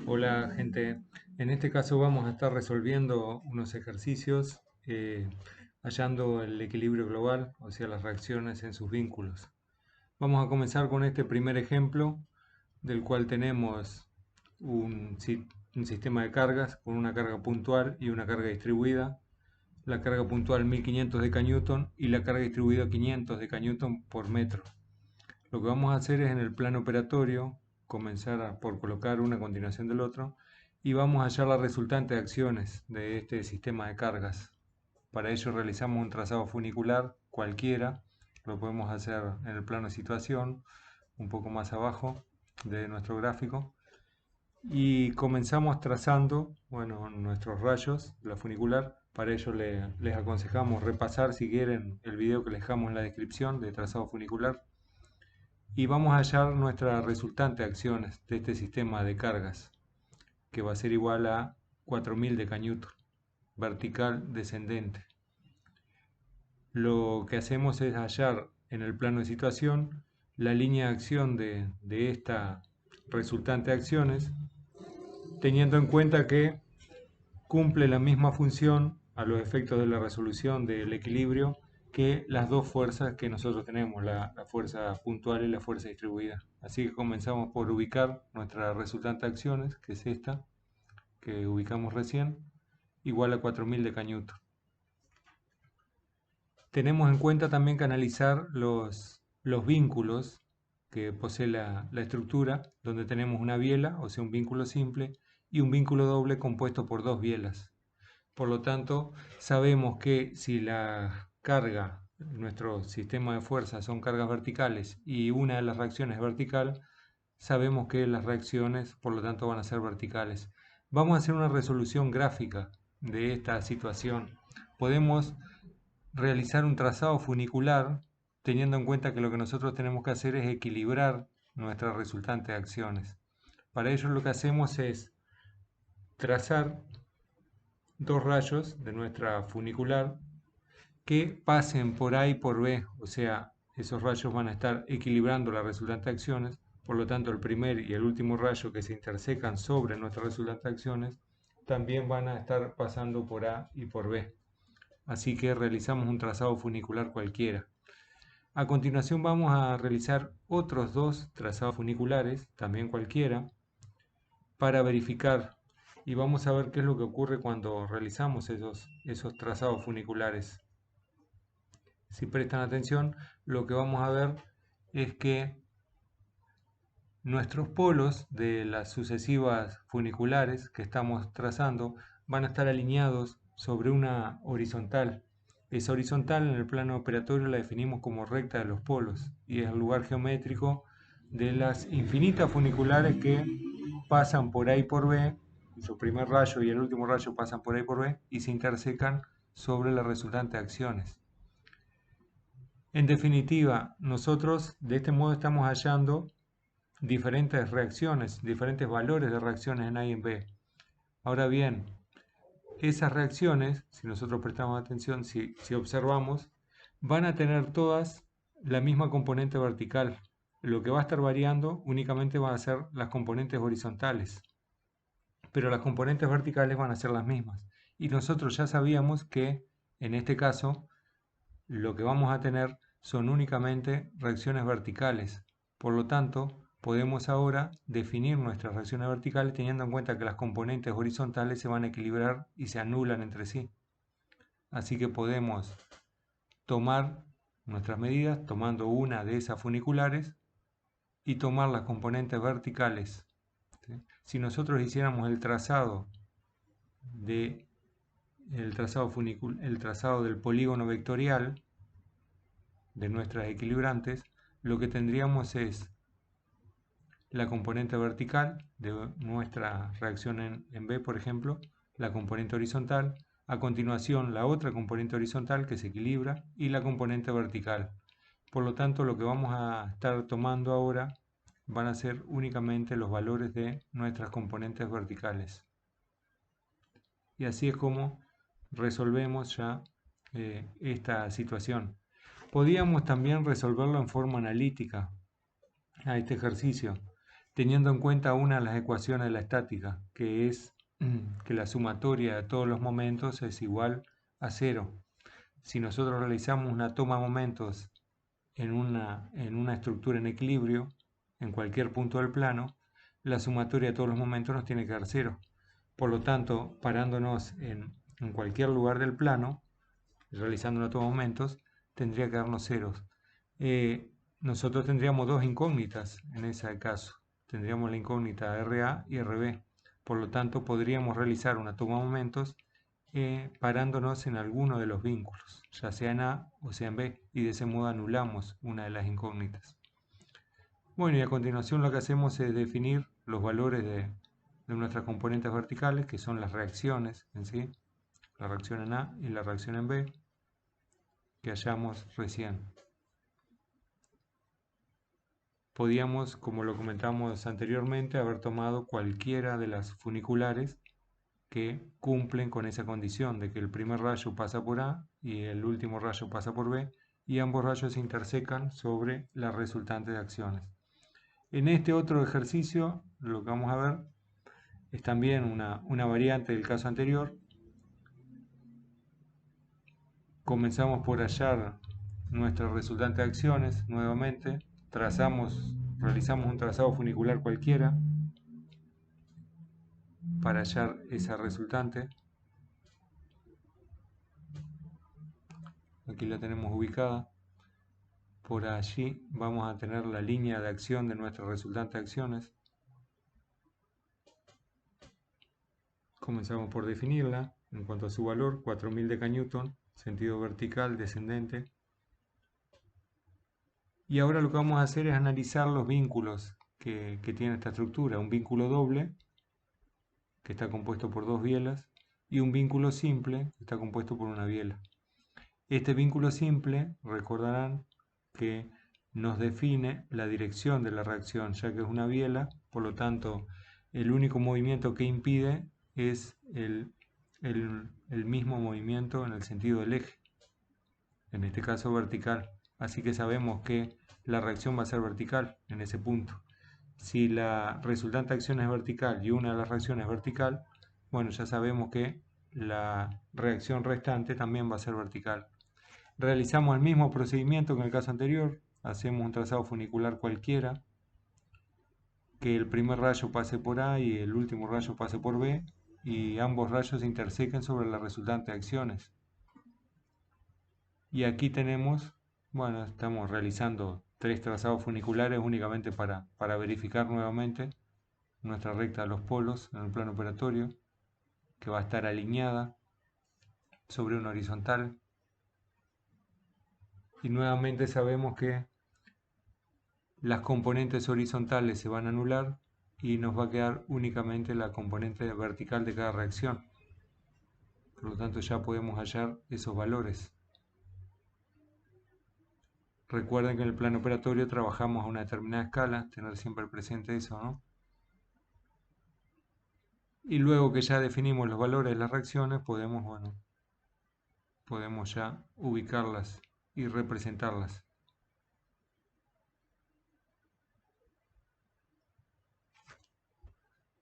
Hola gente, en este caso vamos a estar resolviendo unos ejercicios hallando el equilibrio global, o sea las reacciones en sus vínculos. Vamos a comenzar con este primer ejemplo del cual tenemos un sistema de cargas con una carga puntual y una carga distribuida. La carga puntual 1500 Newton y la carga distribuida 500 Newton por metro. Lo que vamos a hacer es en el plano operatorio comenzar por colocar una a continuación del otro y vamos a hallar la resultante de acciones de este sistema de cargas. Para ello realizamos un trazado funicular cualquiera, lo podemos hacer en el plano de situación, un poco más abajo de nuestro gráfico, y comenzamos trazando, nuestros rayos de la funicular. Para ello les aconsejamos repasar si quieren el video que les dejamos en la descripción de trazado funicular y vamos a hallar nuestra resultante de acciones de este sistema de cargas, que va a ser igual a 4000 Newton, vertical descendente. Lo que hacemos es hallar en el plano de situación la línea de acción de esta resultante de acciones, teniendo en cuenta que cumple la misma función a los efectos de la resolución del equilibrio que las dos fuerzas que nosotros tenemos, la fuerza puntual y la fuerza distribuida. Así que comenzamos por ubicar nuestra resultante de acciones, que es esta, que ubicamos recién, igual a 4000 Newton. Tenemos en cuenta también que analizar los vínculos que posee la estructura, donde tenemos una biela, o sea, un vínculo simple, y un vínculo doble compuesto por dos bielas. Por lo tanto, sabemos que si la carga, nuestro sistema de fuerzas son cargas verticales y una de las reacciones es vertical, sabemos que las reacciones, por lo tanto, van a ser verticales. Vamos a hacer una resolución gráfica de esta situación. Podemos realizar un trazado funicular teniendo en cuenta que lo que nosotros tenemos que hacer es equilibrar nuestra resultante de acciones. Para ello lo que hacemos es trazar dos rayos de nuestra funicular que pasen por A y por B, o sea, esos rayos van a estar equilibrando la resultante de acciones, por lo tanto el primer y el último rayo que se intersecan sobre nuestra resultante de acciones también van a estar pasando por A y por B. Así que realizamos un trazado funicular cualquiera. A continuación vamos a realizar otros dos trazados funiculares, también cualquiera, para verificar y vamos a ver qué es lo que ocurre cuando realizamos esos trazados funiculares. Si prestan atención, lo que vamos a ver es que nuestros polos de las sucesivas funiculares que estamos trazando van a estar alineados sobre una horizontal. Esa horizontal en el plano operatorio la definimos como recta de los polos y es el lugar geométrico de las infinitas funiculares que pasan por A y por B, su primer rayo y el último rayo pasan por A y por B y se intersecan sobre la resultante de acciones. En definitiva, nosotros de este modo estamos hallando diferentes reacciones, diferentes valores de reacciones en A y en B. Ahora bien, esas reacciones, si nosotros prestamos atención, si observamos, van a tener todas la misma componente vertical. Lo que va a estar variando únicamente van a ser las componentes horizontales, pero las componentes verticales van a ser las mismas. Y nosotros ya sabíamos que en este caso lo que vamos a tener son únicamente reacciones verticales. Por lo tanto, podemos ahora definir nuestras reacciones verticales teniendo en cuenta que las componentes horizontales se van a equilibrar y se anulan entre sí. Así que podemos tomar nuestras medidas tomando una de esas funiculares y tomar las componentes verticales. ¿Sí? Si nosotros hiciéramos el trazado el trazado del polígono vectorial de nuestras equilibrantes, lo que tendríamos es la componente vertical de nuestra reacción en B, por ejemplo, la componente horizontal, a continuación la otra componente horizontal que se equilibra y la componente vertical. Por lo tanto, lo que vamos a estar tomando ahora van a ser únicamente los valores de nuestras componentes verticales. Y así es como resolvemos ya esta situación. Podíamos también resolverlo en forma analítica a este ejercicio. teniendo en cuenta una de las ecuaciones de la estática, que es que la sumatoria de todos los momentos es igual a 0. Si nosotros realizamos una toma de momentos en una estructura en equilibrio, en cualquier punto del plano, la sumatoria de todos los momentos nos tiene que dar 0. Por lo tanto, parándonos en cualquier lugar del plano, realizando una toma de momentos, tendría que darnos ceros. Nosotros tendríamos dos incógnitas en ese caso. Tendríamos la incógnita RA y RB. Por lo tanto, podríamos realizar una toma de momentos parándonos en alguno de los vínculos, ya sea en A o sea en B, y de ese modo anulamos una de las incógnitas. Bueno, y a continuación lo que hacemos es definir los valores de nuestras componentes verticales, que son las reacciones en sí, la reacción en A y la reacción en B, que hallamos recién. Podíamos, como lo comentamos anteriormente, haber tomado cualquiera de las funiculares que cumplen con esa condición de que el primer rayo pasa por A y el último rayo pasa por B, y ambos rayos se intersecan sobre las resultantes de acciones. En este otro ejercicio, lo que vamos a ver es también una variante del caso anterior. Comenzamos por hallar nuestra resultante de acciones nuevamente, realizamos un trazado funicular cualquiera para hallar esa resultante. Aquí la tenemos ubicada. Por allí vamos a tener la línea de acción de nuestra resultante de acciones. Comenzamos por definirla en cuanto a su valor, 4000 decanewton, sentido vertical, descendente. Y ahora lo que vamos a hacer es analizar los vínculos que tiene esta estructura. Un vínculo doble, que está compuesto por dos bielas, y un vínculo simple, que está compuesto por una biela. Este vínculo simple, recordarán que nos define la dirección de la reacción, ya que es una biela, por lo tanto, el único movimiento que impide es el mismo movimiento en el sentido del eje, en este caso vertical. Así que sabemos que la reacción va a ser vertical en ese punto. Si la resultante acción es vertical y una de las reacciones es vertical, bueno, ya sabemos que la reacción restante también va a ser vertical. Realizamos el mismo procedimiento que en el caso anterior, hacemos un trazado funicular cualquiera, que el primer rayo pase por A y el último rayo pase por B, y ambos rayos se intersequen sobre la resultante de acciones. Y aquí tenemos, bueno, estamos realizando 3 trazados funiculares únicamente para verificar nuevamente nuestra recta de los polos en el plano operatorio, que va a estar alineada sobre una horizontal. Y nuevamente sabemos que las componentes horizontales se van a anular y nos va a quedar únicamente la componente vertical de cada reacción. Por lo tanto, ya podemos hallar esos valores. Recuerden que en el plano operatorio trabajamos a una determinada escala, tener siempre presente eso, ¿no? Y luego que ya definimos los valores de las reacciones, podemos ya ubicarlas y representarlas.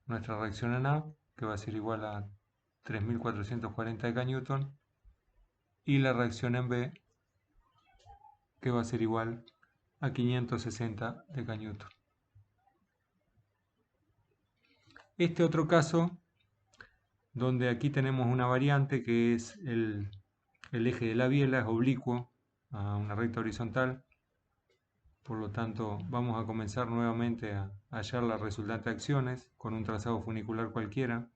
Nuestra reacción en A, que va a ser igual a 3440 decanewton, y la reacción en B, que va a ser igual a 560 decanewton. Este otro caso, donde aquí tenemos una variante que es el eje de la biela, es oblicuo a una recta horizontal. Por lo tanto, vamos a comenzar nuevamente a hallar la resultante de acciones con un trazado funicular cualquiera.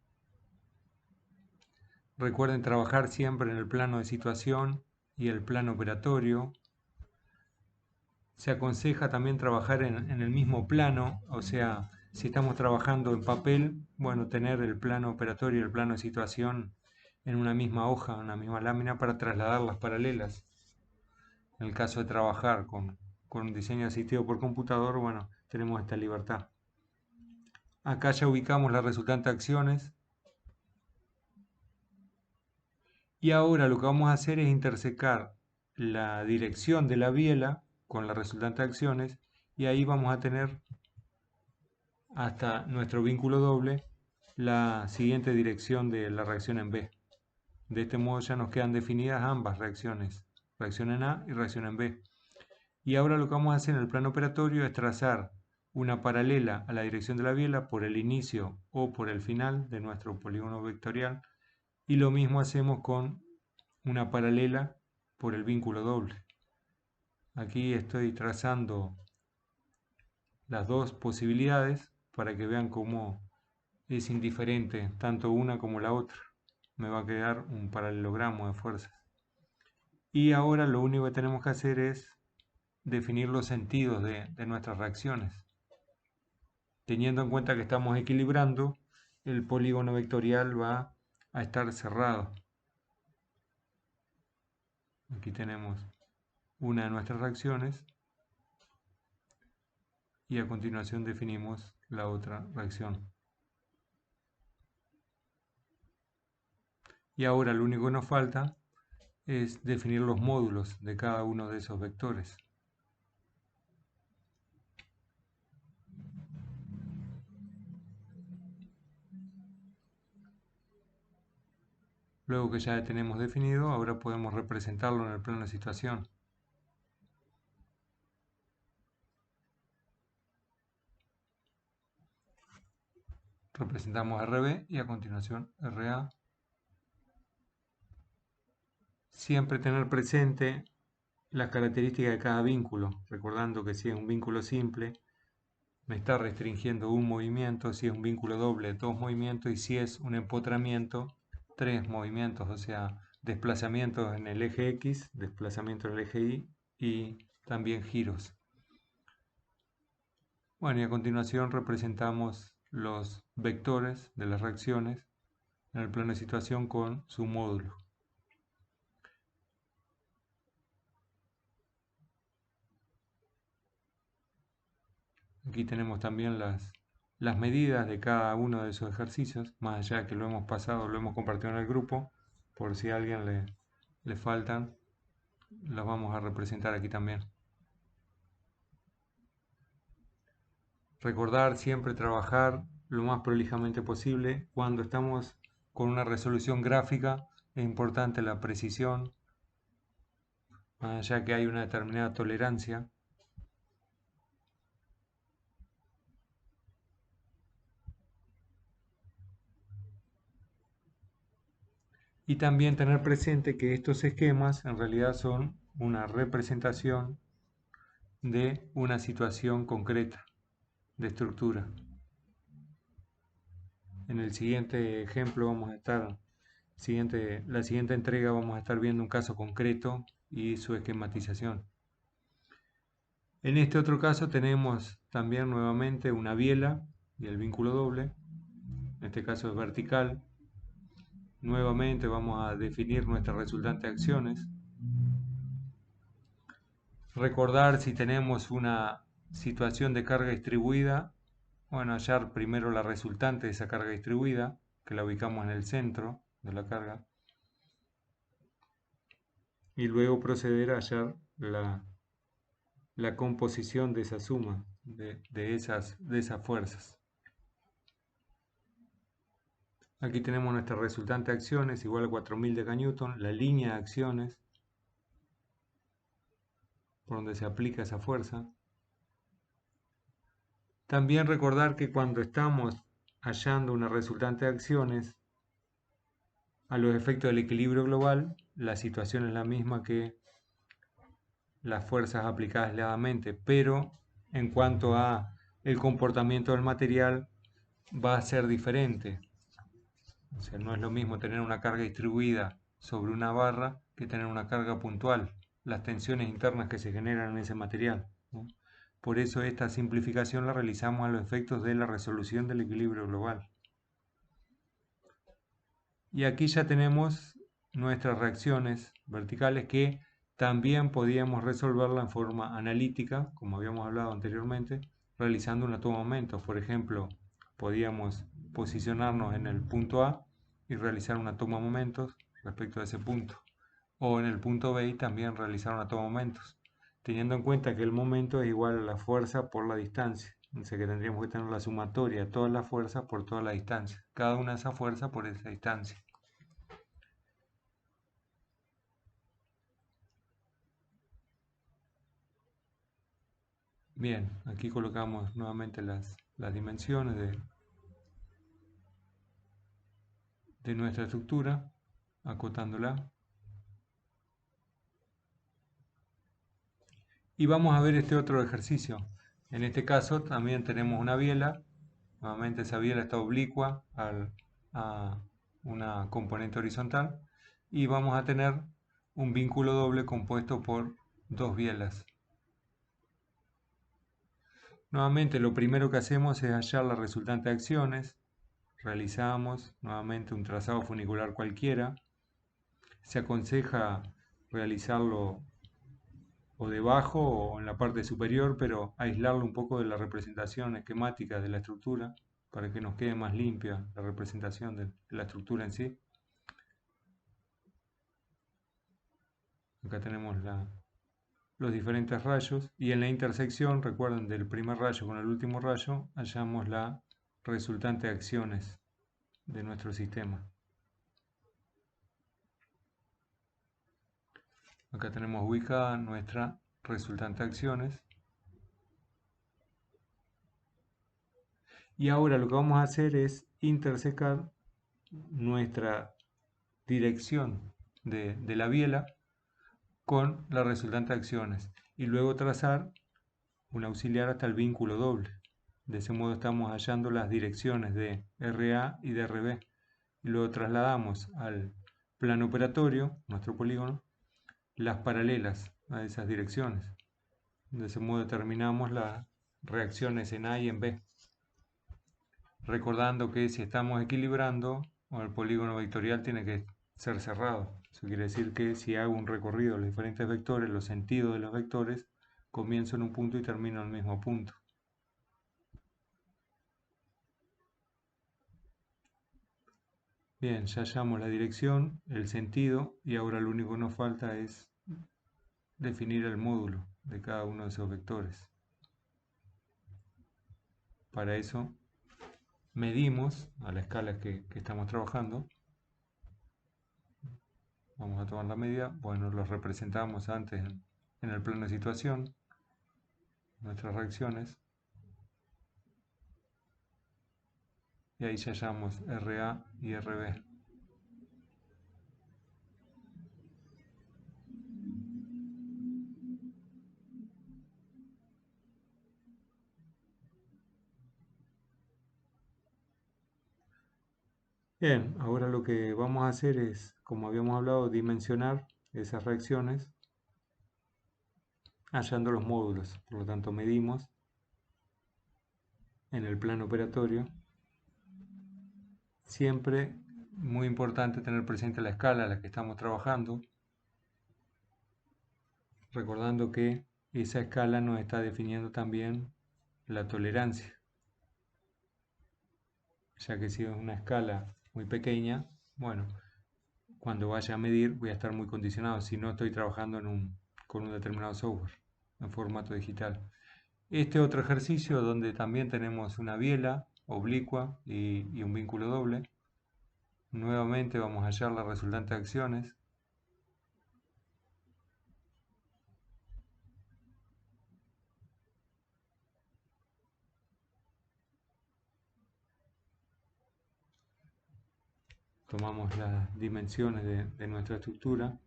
Recuerden trabajar siempre en el plano de situación y el plano operatorio. Se aconseja también trabajar en el mismo plano, o sea, si estamos trabajando en papel, bueno, tener el plano operatorio y el plano de situación en una misma hoja, en una misma lámina, para trasladarlas paralelas. En el caso de trabajar con un diseño asistido por computador, bueno, tenemos esta libertad. Acá ya ubicamos la resultante de acciones. Y ahora lo que vamos a hacer es intersecar la dirección de la biela con la resultante de acciones, y ahí vamos a tener hasta nuestro vínculo doble la siguiente dirección de la reacción en B. De este modo ya nos quedan definidas ambas reacciones, reacción en A y reacción en B. Y ahora lo que vamos a hacer en el plano operatorio es trazar una paralela a la dirección de la biela por el inicio o por el final de nuestro polígono vectorial, y lo mismo hacemos con una paralela por el vínculo doble. Aquí estoy trazando las dos posibilidades para que vean cómo es indiferente tanto una como la otra. Me va a quedar un paralelogramo de fuerzas. Y ahora lo único que tenemos que hacer es definir los sentidos de nuestras reacciones. Teniendo en cuenta que estamos equilibrando, el polígono vectorial va a estar cerrado. Aquí tenemos una de nuestras reacciones y a continuación definimos la otra reacción. Y ahora lo único que nos falta es definir los módulos de cada uno de esos vectores. Luego que ya tenemos definido, ahora podemos representarlo en el plano de situación. Representamos RB y a continuación RA. Siempre tener presente las características de cada vínculo, recordando que si es un vínculo simple, me está restringiendo un movimiento, si es un vínculo doble, dos movimientos, y si es un empotramiento, tres movimientos, o sea, desplazamientos en el eje X, desplazamiento en el eje Y y también giros. Bueno, y a continuación representamos los vectores de las reacciones en el plano de situación con su módulo. Aquí tenemos también las medidas de cada uno de esos ejercicios, más allá que lo hemos pasado, lo hemos compartido en el grupo, por si a alguien le faltan, los vamos a representar aquí también. Recordar siempre trabajar lo más prolijamente posible. Cuando estamos con una resolución gráfica es importante la precisión, más allá que hay una determinada tolerancia. Y también tener presente que estos esquemas en realidad son una representación de una situación concreta de estructura. En el siguiente ejemplo vamos a estar, la siguiente entrega vamos a estar viendo un caso concreto y su esquematización. En este otro caso tenemos también nuevamente una biela y el vínculo doble, en este caso es vertical. Nuevamente vamos a definir nuestra resultante de acciones. Recordar si tenemos una situación de carga distribuida, bueno, hallar primero la resultante de esa carga distribuida, que la ubicamos en el centro de la carga, y luego proceder a hallar la composición de esa suma, de esas fuerzas. Aquí tenemos nuestra resultante de acciones igual a 4000 de Newton, la línea de acciones por donde se aplica esa fuerza. También recordar que cuando estamos hallando una resultante de acciones, a los efectos del equilibrio global, la situación es la misma que las fuerzas aplicadas aislladamente, pero en cuanto a el comportamiento del material va a ser diferente. O sea, no es lo mismo tener una carga distribuida sobre una barra que tener una carga puntual, las tensiones internas que se generan en ese material, ¿no? Por eso esta simplificación la realizamos a los efectos de la resolución del equilibrio global. Y aquí ya tenemos nuestras reacciones verticales que también podíamos resolverla en forma analítica, como habíamos hablado anteriormente, realizando una toma de momentos. Por ejemplo, podíamos posicionarnos en el punto A y realizar una toma de momentos respecto a ese punto. O en el punto B y también realizar una toma de momentos, teniendo en cuenta que el momento es igual a la fuerza por la distancia. O sea que tendríamos que tener la sumatoria de todas las fuerzas por toda la distancia. Cada una de esas fuerzas por esa distancia. Bien, aquí colocamos nuevamente las dimensiones de nuestra estructura, acotándola. Y vamos a ver este otro ejercicio. En este caso también tenemos una biela. Nuevamente esa biela está oblicua a una componente horizontal. Y vamos a tener un vínculo doble compuesto por dos bielas. Nuevamente lo primero que hacemos es hallar la resultante de acciones. Realizamos nuevamente un trazado funicular cualquiera. Se aconseja realizarlo o debajo o en la parte superior, pero aislarlo un poco de la representación esquemática de la estructura para que nos quede más limpia la representación de la estructura en sí. Acá tenemos los diferentes rayos y en la intersección, recuerden, del primer rayo con el último rayo, hallamos la resultante de acciones de nuestro sistema. Acá tenemos ubicada nuestra resultante de acciones. Y ahora lo que vamos a hacer es intersecar nuestra dirección de la biela con la resultante de acciones y luego trazar un auxiliar hasta el vínculo doble. De ese modo estamos hallando las direcciones de RA y de RB y luego trasladamos al plano operatorio, nuestro polígono, las paralelas a esas direcciones. De ese modo determinamos las reacciones en A y en B. Recordando que si estamos equilibrando, el polígono vectorial tiene que ser cerrado. Eso quiere decir que si hago un recorrido de los diferentes vectores, los sentidos de los vectores, comienzo en un punto y termino en el mismo punto. Bien, ya hallamos la dirección, el sentido y ahora lo único que nos falta es definir el módulo de cada uno de esos vectores. Para eso medimos a la escala que estamos trabajando. Vamos a tomar la medida. Bueno, los representamos antes en el plano de situación, nuestras reacciones. Y ahí ya hallamos RA y RB. Bien, ahora lo que vamos a hacer es, como habíamos hablado, dimensionar esas reacciones hallando los módulos. Por lo tanto, medimos en el plano operatorio. Siempre muy importante tener presente la escala a la que estamos trabajando, recordando que esa escala nos está definiendo también la tolerancia, ya que si es una escala muy pequeña, bueno, cuando vaya a medir voy a estar muy condicionado si no estoy trabajando con un determinado software en formato digital. Este otro ejercicio donde también tenemos una biela oblicua y un vínculo doble. Nuevamente vamos a hallar la resultante de acciones. Tomamos las dimensiones de nuestra estructura.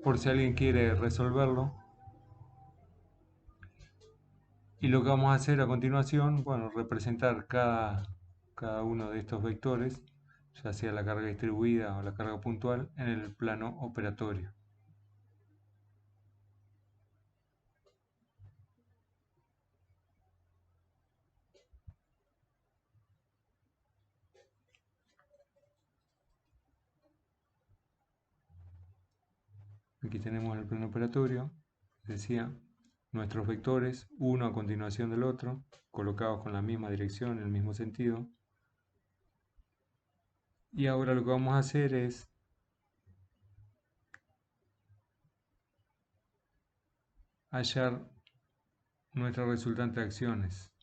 Por si alguien quiere resolverlo. Y lo que vamos a hacer a continuación, bueno, representar cada uno de estos vectores, ya sea la carga distribuida o la carga puntual, en el plano operatorio. Aquí tenemos el plano operatorio, decía, nuestros vectores, uno a continuación del otro, colocados con la misma dirección, en el mismo sentido. Y ahora lo que vamos a hacer es hallar nuestra resultante de acciones.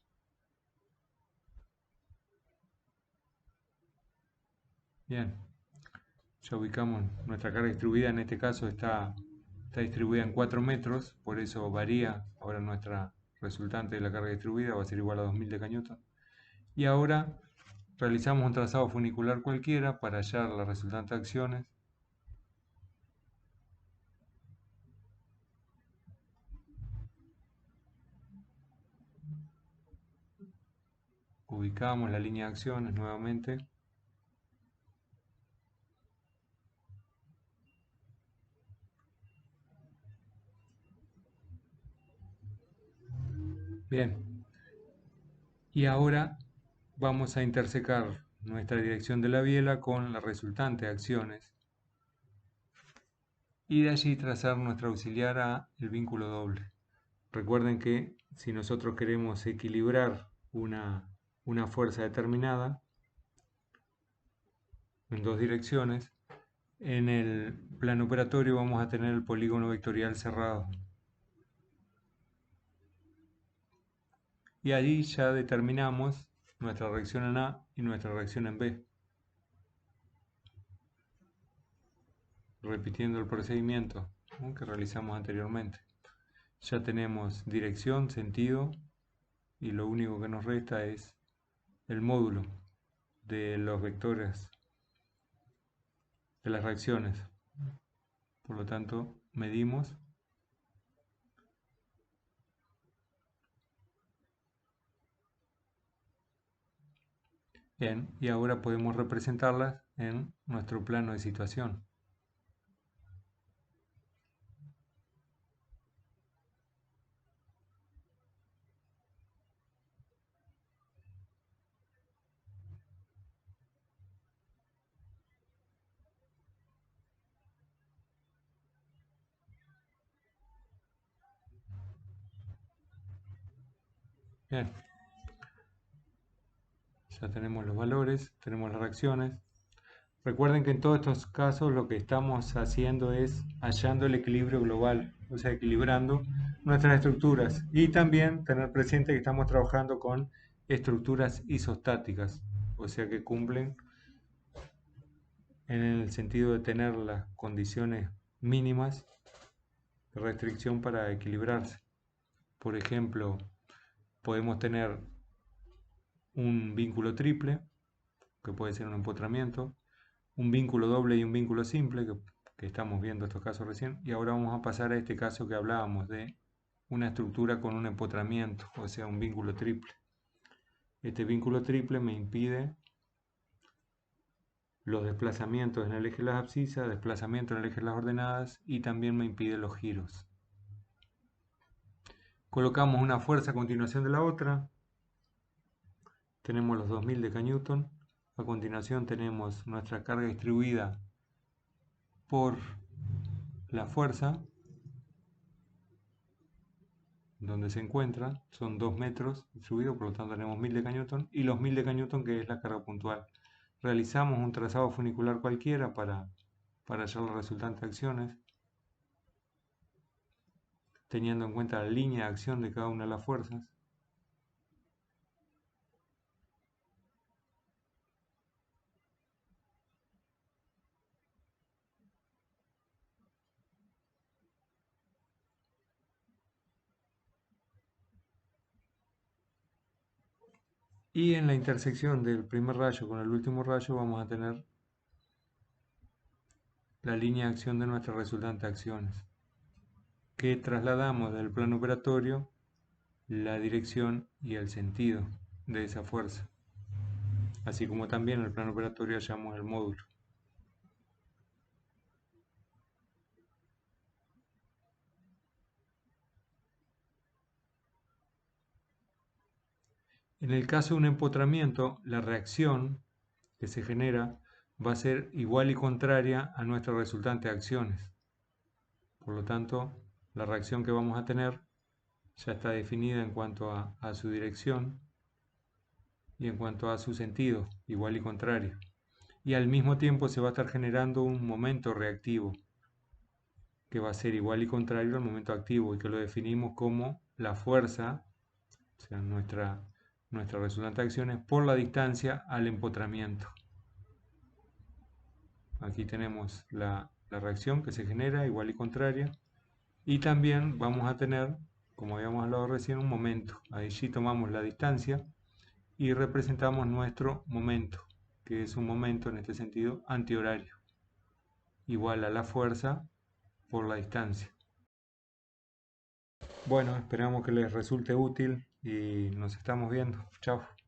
Bien, ya ubicamos nuestra carga distribuida, en este caso está distribuida en 4 metros, por eso varía. Ahora nuestra resultante de la carga distribuida va a ser igual a 2000 Newton. Y ahora realizamos un trazado funicular cualquiera para hallar la resultante de acciones. Ubicamos la línea de acciones nuevamente. Bien, y ahora vamos a intersecar nuestra dirección de la biela con la resultante de acciones y de allí trazar nuestra auxiliar a el vínculo doble. Recuerden que si nosotros queremos equilibrar una fuerza determinada en dos direcciones, en el plano operatorio vamos a tener el polígono vectorial cerrado. Y allí ya determinamos nuestra reacción en A y nuestra reacción en B. Repitiendo el procedimiento que realizamos anteriormente. Ya tenemos dirección, sentido, y lo único que nos resta es el módulo de los vectores de las reacciones. Por lo tanto, medimos bien, y ahora podemos representarlas en nuestro plano de situación. Bien, ya tenemos los valores, tenemos las reacciones. Recuerden que en todos estos casos lo que estamos haciendo es hallando el equilibrio global, o sea, equilibrando nuestras estructuras. Y también tener presente que estamos trabajando con estructuras isostáticas, o sea, que cumplen en el sentido de tener las condiciones mínimas de restricción para equilibrarse. Por ejemplo, podemos tener un vínculo triple, que puede ser un empotramiento, un vínculo doble y un vínculo simple, que estamos viendo estos casos recién, y ahora vamos a pasar a este caso que hablábamos de una estructura con un empotramiento, o sea, un vínculo triple. Este vínculo triple me impide los desplazamientos en el eje de las abscisas, desplazamientos en el eje de las ordenadas, y también me impide los giros. Colocamos una fuerza a continuación de la otra. Tenemos los 2000 Newton. A continuación tenemos nuestra carga distribuida por la fuerza, donde se encuentra, son 2 metros distribuidos, por lo tanto tenemos 1000 Newton, y los 1000 Newton que es la carga puntual. Realizamos un trazado funicular cualquiera para hallar la resultante de acciones, teniendo en cuenta la línea de acción de cada una de las fuerzas. Y en la intersección del primer rayo con el último rayo vamos a tener la línea de acción de nuestra resultante de acciones, que trasladamos del plano operatorio la dirección y el sentido de esa fuerza, así como también en el plano operatorio hallamos el módulo. En el caso de un empotramiento, la reacción que se genera va a ser igual y contraria a nuestra resultante de acciones. Por lo tanto, la reacción que vamos a tener ya está definida en cuanto a su dirección y en cuanto a su sentido, igual y contrario. Y al mismo tiempo se va a estar generando un momento reactivo. que va a ser igual y contrario al momento activo y que lo definimos como la fuerza, o sea, nuestra resultante de acción es por la distancia al empotramiento. Aquí tenemos la reacción que se genera igual y contraria. Y también vamos a tener, como habíamos hablado recién, un momento. Allí tomamos la distancia y representamos nuestro momento, que es un momento en este sentido antihorario, igual a la fuerza por la distancia. Bueno, esperamos que les resulte útil y nos estamos viendo. Chao.